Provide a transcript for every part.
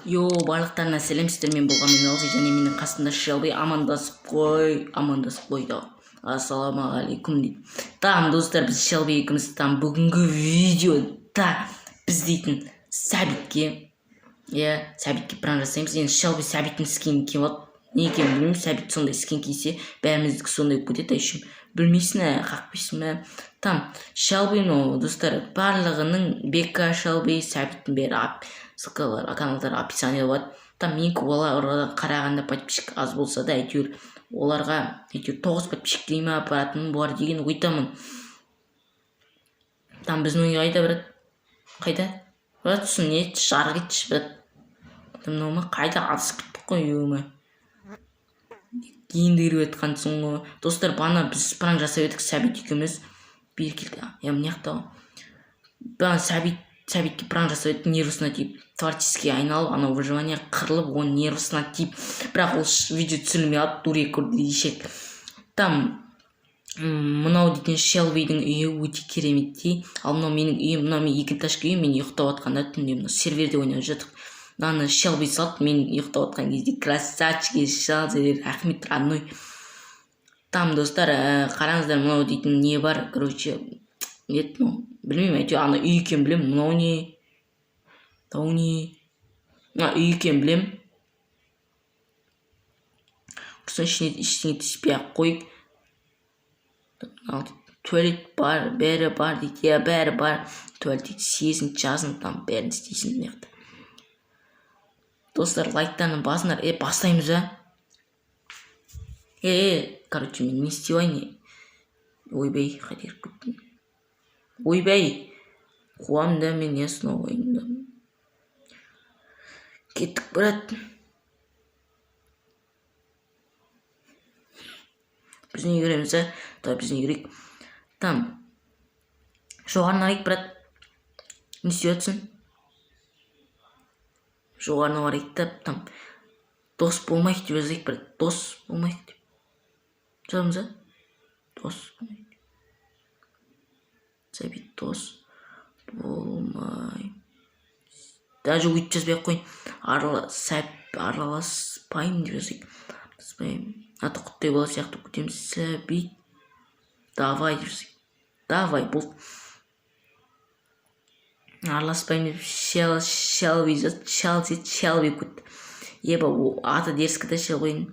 Барлықтарына сәлемсіздер, мен болған Налзи және менің қасымда Шелби. Амандасып қойды. Ассалаумағалейкум дейді. Достар, біз Шелби екеуміз бүгінгі видеода біз дейтін Сәбитке пранк жасаймыз. Енді Шелби Сәбиттің скинін киіп алып, не екенін білмеймін. Сәбит сондай скин кисе, бәріміздікі сондай болып кетеді. Әшім білмейсің, қақпайсың. Шелби, достар, барлығының Бека, Шелби, Сәбиттің бәрі ссылкалар, каналдар описание болады. Менікі оларға қарағанда подписчик аз болса да, әйтеуір оларға 9 подписчик дей ма апаратыным бар деген ойдамын. Біздің үй қайда, брат? Қайда? Брат, сосын не жарық етші, брат. Мынау ма? Қайда адысып кеттік қой, өйме. Енді кіріп етқансың ғой. Достар, бана біз пранк жасап едік, Сәбит екеуміз. Бері келді. Мына жақта. Сәбитке пранк жасап едік, нервысына тиіп, творческий айналып, анау выживание қырылып, оның нервысына тиіп, бірақ ол видео түсірілмей алып, дурек көрді ешек. Мынау дейтін Шелбидің үйі өте кереметтей. Ал мынау менің үйім, мынау мен екіташты үйім, мен ұйықтап жатқанда түнде мына серверде ойнап жатық. Мынаны Шелби салды, мен ұйықтап жатқан кезде. Красавчик, Шелби, рахмет, родной. Достар, қараңыздар, мынау дейтін не бар, короче, білмеймін, әйтеуір ана үй екен білем, мынау не? Мына үй екен білем. Құрсын ішіне түспей ақ қойып. Туалет бар, бәрі бар дейді, бәрі бар. Туалет дейді, сезін, жазын, бәрін істейсін меқті. Достар, лайктарын басындар, бастаймыз, короче, мен не істейін? Ойбай, қадер күттім. Ойбай, қуамда мен ясно ойында. Кеттік, брат. Біздің үйгереміз, біздің үйгерек. Жоғарына арайық, брат. Не істей өтсін? Жоғарына арайық, дос болмайық деп жазайық, брат. Дос болмайық деп. Жазамыз, дос болмайық. Сәбит дос болмай. Даже өйтіп жазбай қойын. Араласпайым деп жазайық. Аты құттай бола сияқты көтеміз. Сәбит. Давай деп жазайық. Давай, бұл. Араласпайым деп Шелби көт. Еба, аты дерскі да Шелбидің.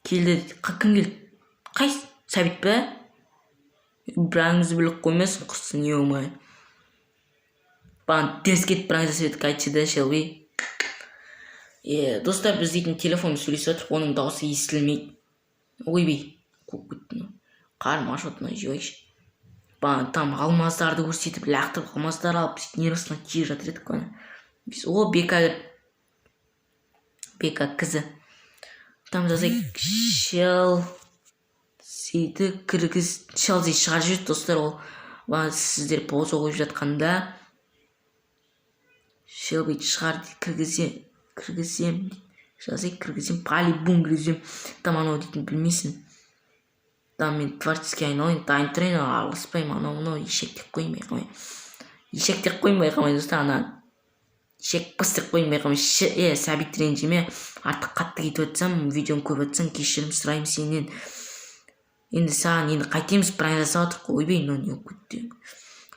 Келді, кім келді? Қайсы? Сәбит бә? Біраңызды біліп қоймасын, құрсын, еумай. Терс кетіп біраңыз жасап едік, айтшы да, Шелби. Достар, біз дейтін телефон сөйлесіп отырып, оның дауысы естілмейді. Ойбей, көп күттім. Қарым ашытына жойшы. Алмаздарды көрсетіп, лақтырып, алмаздар алып, нервысына тиіп жатыр едік қана. Бека кізі. Жазайық, Шелзиді кіргіз. Шелзи шығар жүрді, достар, ол. Сіздер поза қойып жатқанда Шелби шығар дейді, кіргізем. Жазайық, кіргізем, полибум кіргізем. Анау дейтін білмейсің. Мен творческий айналайын, дайын тұрайын, араласпайым, анау ешектек қоймай. Ешектек қоймай, достар, Шек пыстық қоймай қамай. Сәбит ренжіме, артық қатты кетіп өтсам, видеоны көп өтсің, кешірім сұрайым сенен. Енді саған қайтеміз пранк жасап отырқ, ойбай, не өкітті.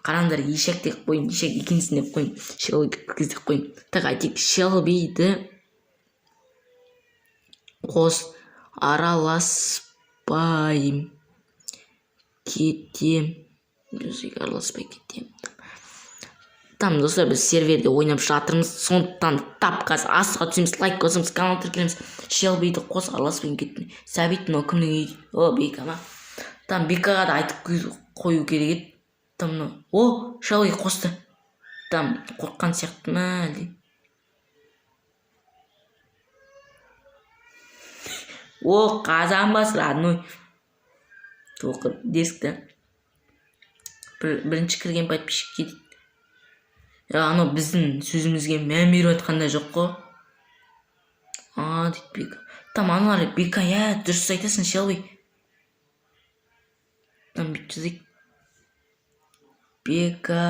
Қараңдар, ешектек қойын, ешек екенсін деп қойын, Шелби кіргіздік қойын. Айтайық, Шелбиді қос араласпайым кетем. Араласпай кетем. Достар, біз серверде ойнап жатырмыз. Сондықтан қазір асыға түсеміз, лайк қосымыз, канал тіркелеміз. Шелбиді қос араласпайым кеттім. Сәбит, кімнің үй? Бека ма? Бекаға да айтып қою керек еді. Шелби қосты. Қорққан сияқты ма әлде? Қазан бас, родной. Тоқыр, десікті. Бірінші кірген подписчик дейді. Анау біздің сөзімізге мән беріп атқанда жоқ қой. Дейді Бека. Аналар Бека, дұрыс айтасың, Шелби. Бүйтіп жазайық. Бека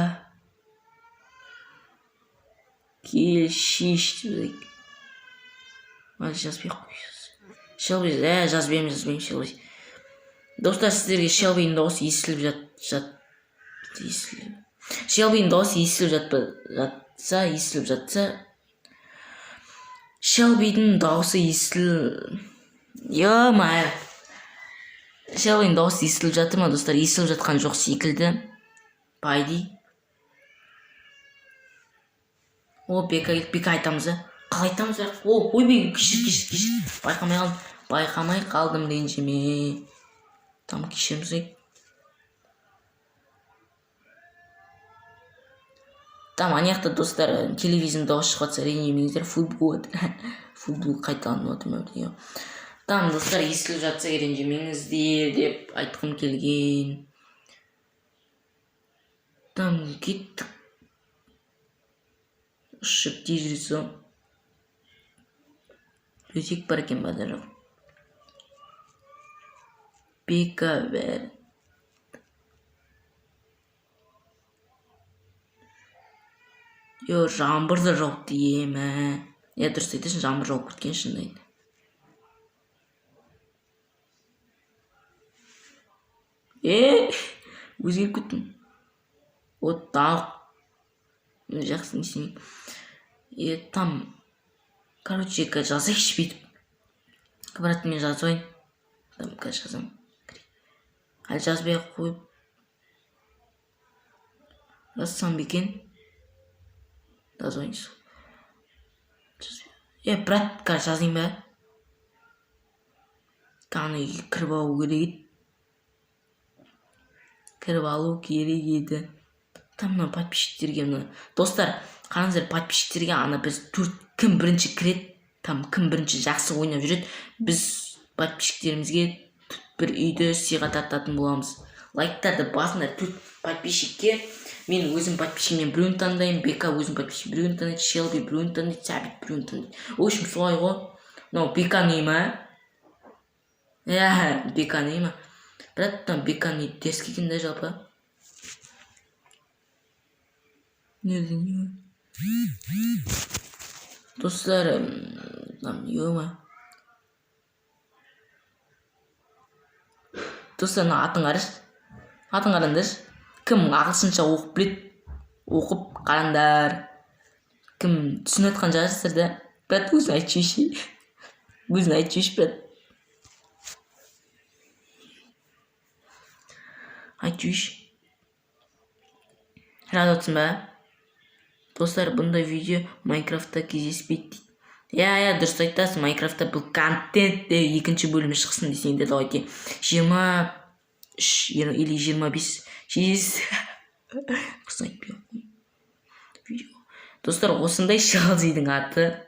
кел шеш деп жазбай ақ қойыңыз. Шелби жазбаймын Шелби. Достар, сіздерге Шелбидің дауысы естіліп Шелбидің дауысы естіліп жатса Шелбидің дауысы Шелбидің дауысы естіліп жатыр ма, достар? Естіліп жатқан жоқ секілді. Пайди. Бека айтамыз, қалай айтамыз? Ойбай, кешір. Байқамай қалдым, ренжіме. Там кешіріміз. Там анаяқта, достар, телевизияның дауысы шығып жатса ренжімеңіздер, футбол қайталанып отыр ма? Там, достар, естіліп жатса ренжімеңіздер деп айтқым келген. Там кеттік. Ұшып тежірісі. Өтек бар екен бада жоқ. Бека бәрі. Жаңбыр да жоқ деймі. Дұрыс айтасың, жаңбыр жауып кеткен шындайды. Өзгеріп кеттім. Тақ. Жақсы несіне. Там, короче, жазайықшы бейтіп. Братымен жазайын. Там, жазам. Әлі жазбай қойып. Жазсам бекен. Жазайын сол. Брат, жазайын ба? Қаны кіріп алу керек еді. Там подписчиктерге, достар, қараңыздар, подписчиктерге біз кім бірінші кіреді, там кім бірінші жақсы ойнап жүреді, біз подписчиктерімізге бір үйді сыйға тартатын боламыз. Лайктарды басыңдар, подписчикке. Мен өзім подписчикмен біреуін таңдаймын, Бека өзім подписчик біреуін таңдайды, Шелби біреуін таңдайды, Сәбит біреуін таңдайды. В общем, солай ғой. Бека нейма? Бека нейма? Брат, там Бека не теріс келген да жалпы. Достар, ема. Достар, атын қараңдар. Кім ағылшынша оқып біледі, оқып қараңдар. Кім түсініп жатқан жазыңыздар да. Брат, өзің айтшы, брат. Айтшы. Разы отсын ба? Достар, бұндай видео Майнкрафтта кездеспейді дейді. Дұрыс айтасың, Майнкрафтта бұл контент екінші бөлімі шықсын десеңдер, давайте 23 или 25 Құрсын айтпай видео. Достар, осындай Шелбидің аты.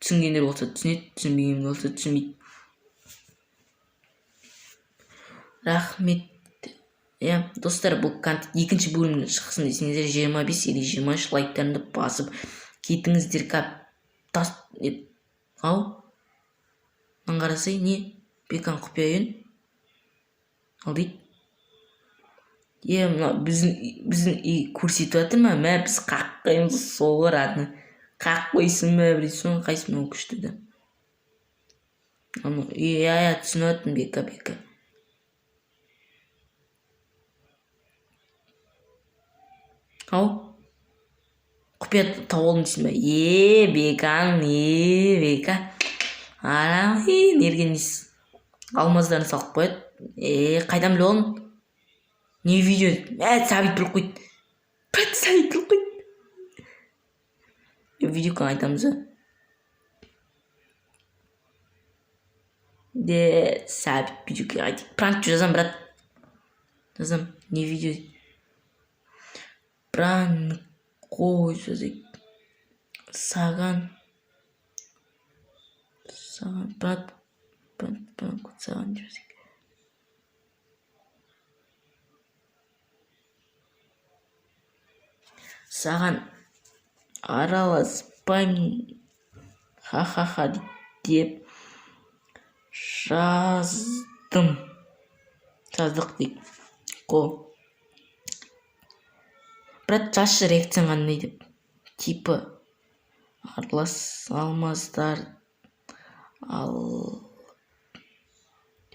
Түсінгендер болса түсінеді, түсінбегендер болса түсінбейді. Рахмет. Достар, бұл контент екінші бөлімі шықсын десеңіздер 25 или 23 лайктарымды басып кетіңіздер. Қарасай, не? Бекан құпия ал дейді. Біздің үй көрсетіп жатыр ма? Біз қаққаймыз сол радыны. Қаққойсын ма? Соның қайсы мынау күшті да. Түсініп отырмын, Бека. Құпия тауып алдым дейсің ба? Бекаң, Бека. Нерген дейсіз. Алмаздарын салып қояды. Қайдан біліп алдың? Не видео? Сәбит біліп қойды. Видеоға айтамыз ба? Сәбит видеоға айтайық. Пранк жазам, брат. Жазам. Не видео? Пранк қой жазайық. Саған брат. Пранк саған жазайық. Саған араласпаймын. Ха-ха-ха деп жаздық дейік. Брат, жазшы реакцияң қандай деп. типі араласа алмасыздар. Ал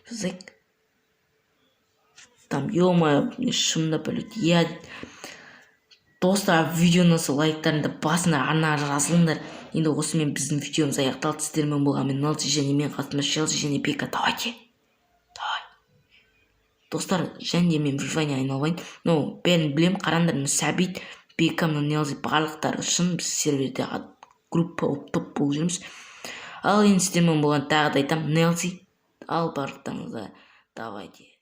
жазайық. Там, ё-моё, шымда білуді. Я достар, видеоны лайктарыңды басыңдар, ана жазылыңдар. Енді осымен біздің видеомыз аяқталды. Сіздермен болған мен Налси және мен қасымда Шелси және Пика. Давай. Достар, және мен вивайне айналайын. Бәрін білем, қараңдар, Сәбит, Пика, Налси барлықтары шын біз серверде группа топ болып жүрміз. Ал енді сіздермен болған тағы да айтам, Налси, ал барлықтарыңызға давайте.